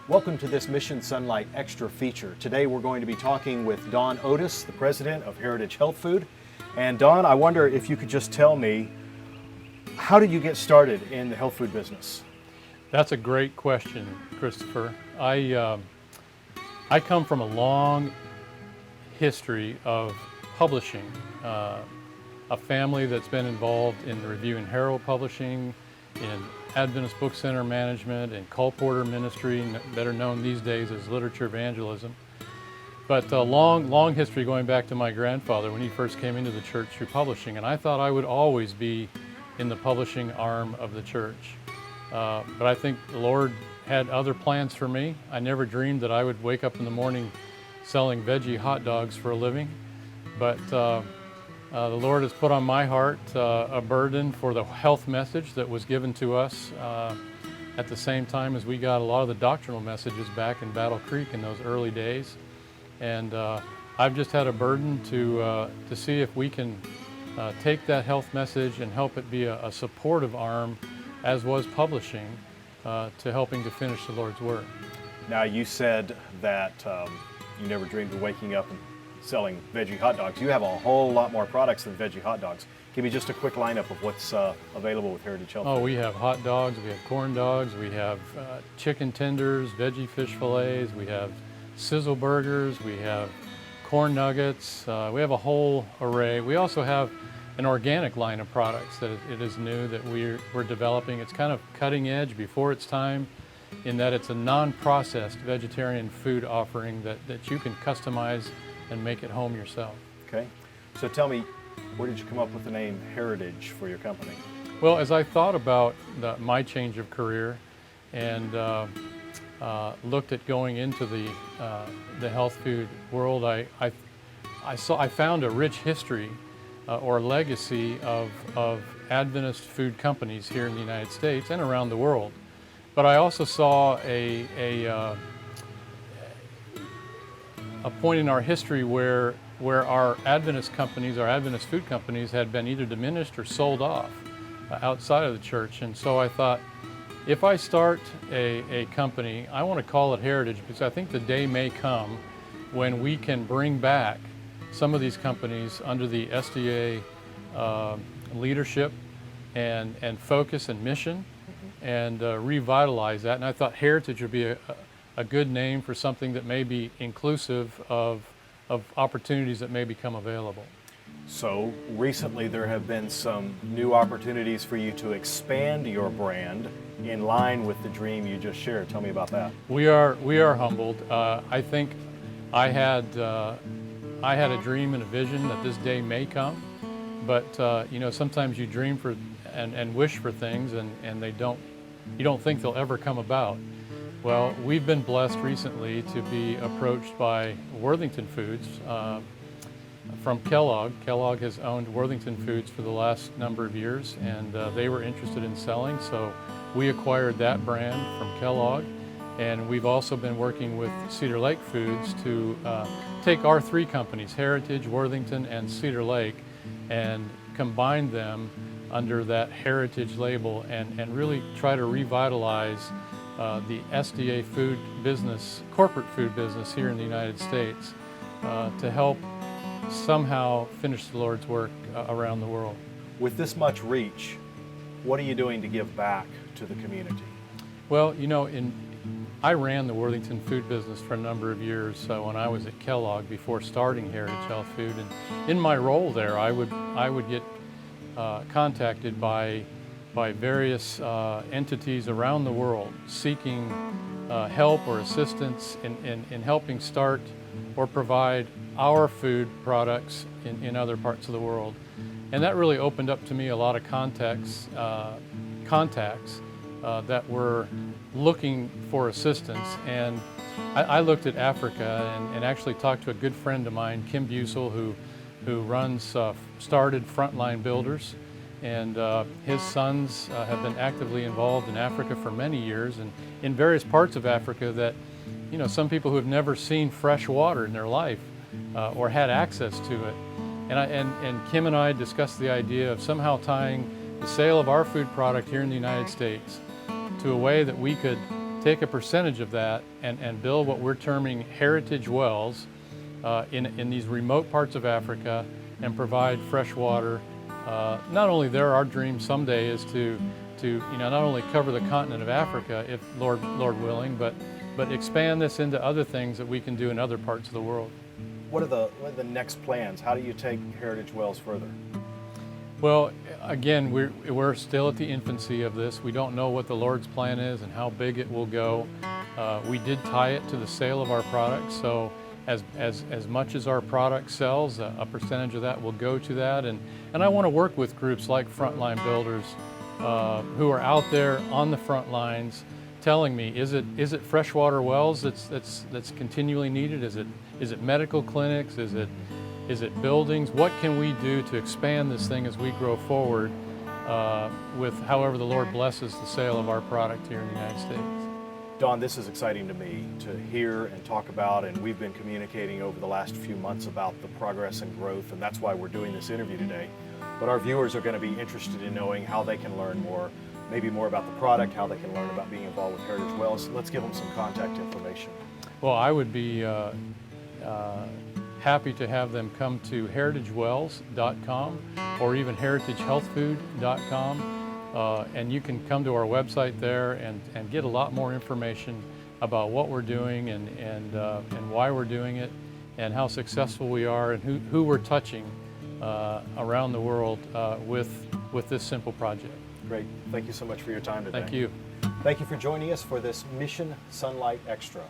Welcome to this Mission Sonlight Extra feature. Today we're going to be talking with Dawn Otis, the president of Heritage Healthfood. And Dawn, I wonder if you could just tell me, how did you get started in the health food business? That's a great question, Christopher. I come from a long history of publishing. A family that's been involved in the Review and Herald publishing, in Adventist Book Center management, and colporteur ministry, better known these days as literature evangelism. But a long history going back to my grandfather when he first came into the church through publishing, and I thought I would always be in the publishing arm of the church. But I think the Lord had other plans for me. I never dreamed that I would wake up in the morning selling veggie hot dogs for a living, but the Lord has put on my heart a burden for the health message that was given to us at the same time as we got a lot of the doctrinal messages back in Battle Creek in those early days. And I've just had a burden to see if we can take that health message and help it be a supportive arm, as was publishing, to helping to finish the Lord's work. Now, you said that you never dreamed of waking up and selling veggie hot dogs. You have a whole lot more products than veggie hot dogs. Give me just a quick lineup of what's available with Heritage Health. Oh, we have hot dogs, we have corn dogs, we have chicken tenders, veggie fish fillets, we have sizzle burgers, we have corn nuggets, we have a whole array. We also have an organic line of products that it is new that we're developing. It's kind of cutting edge before its time in that it's a non-processed vegetarian food offering that you can customize and make it home yourself. Okay, so tell me, where did you come up with the name Heritage for your company? Well, as I thought about my change of career and looked at going into the health food world, I found a rich history or legacy of Adventist food companies here in the United States and around the world. But I also saw a point in our history where our Adventist companies, our Adventist food companies, had been either diminished or sold off outside of the church. And so I thought, if I start a company, I want to call it Heritage, because I think the day may come when we can bring back some of these companies under the SDA leadership and focus and mission, and revitalize that. And I thought Heritage would be a good name for something that may be inclusive of opportunities that may become available. So recently there have been some new opportunities for you to expand your brand in line with the dream you just shared. Tell me about that. We are humbled. I think I had a dream and a vision that this day may come, but sometimes you dream for and wish for things and you don't think they'll ever come about. Well, we've been blessed recently to be approached by Worthington Foods from Kellogg. Kellogg has owned Worthington Foods for the last number of years, and they were interested in selling, so we acquired that brand from Kellogg. And we've also been working with Cedar Lake Foods to take our three companies, Heritage, Worthington, and Cedar Lake, and combine them under that Heritage label and really try to revitalize the SDA food business, corporate food business here in the United States, to help somehow finish the Lord's work around the world. With this much reach, what are you doing to give back to the community? Well, I ran the Worthington food business for a number of years when I was at Kellogg before starting Heritage Health Food, and in my role there, I would get contacted by various entities around the world seeking help or assistance in helping start or provide our food products in other parts of the world. And that really opened up to me a lot of contacts that were looking for assistance. And I looked at Africa and actually talked to a good friend of mine, Kim Busel, who started Frontline Builders. And his sons have been actively involved in Africa for many years, and in various parts of Africa that, some people who have never seen fresh water in their life or had access to it. And Kim and I discussed the idea of somehow tying the sale of our food product here in the United States to a way that we could take a percentage of that and build what we're terming heritage wells in these remote parts of Africa and provide fresh water. Not only there, our dream someday is to not only cover the continent of Africa, if Lord willing, but expand this into other things that we can do in other parts of the world. What are the next plans? How do you take Heritage Wells further? Well, again, we're still at the infancy of this. We don't know what the Lord's plan is and how big it will go. We did tie it to the sale of our products, so as much as our product sells, a percentage of that will go to that. And I want to work with groups like Frontline Builders who are out there on the front lines telling me, is it freshwater wells that's continually needed? Is it medical clinics? Is it buildings? What can we do to expand this thing as we grow forward with however the Lord blesses the sale of our product here in the United States? Don, this is exciting to me to hear and talk about, and we've been communicating over the last few months about the progress and growth, and that's why we're doing this interview today. But our viewers are going to be interested in knowing how they can learn more, maybe more about the product, how they can learn about being involved with Heritage Wells. Let's give them some contact information. Well, I would be happy to have them come to heritagewells.com or even heritagehealthfood.com. And you can come to our website there and get a lot more information about what we're doing and why we're doing it and how successful we are and who we're touching around the world with this simple project. Great. Thank you so much for your time today. Thank you. Thank you for joining us for this Mission Sonlight Extra.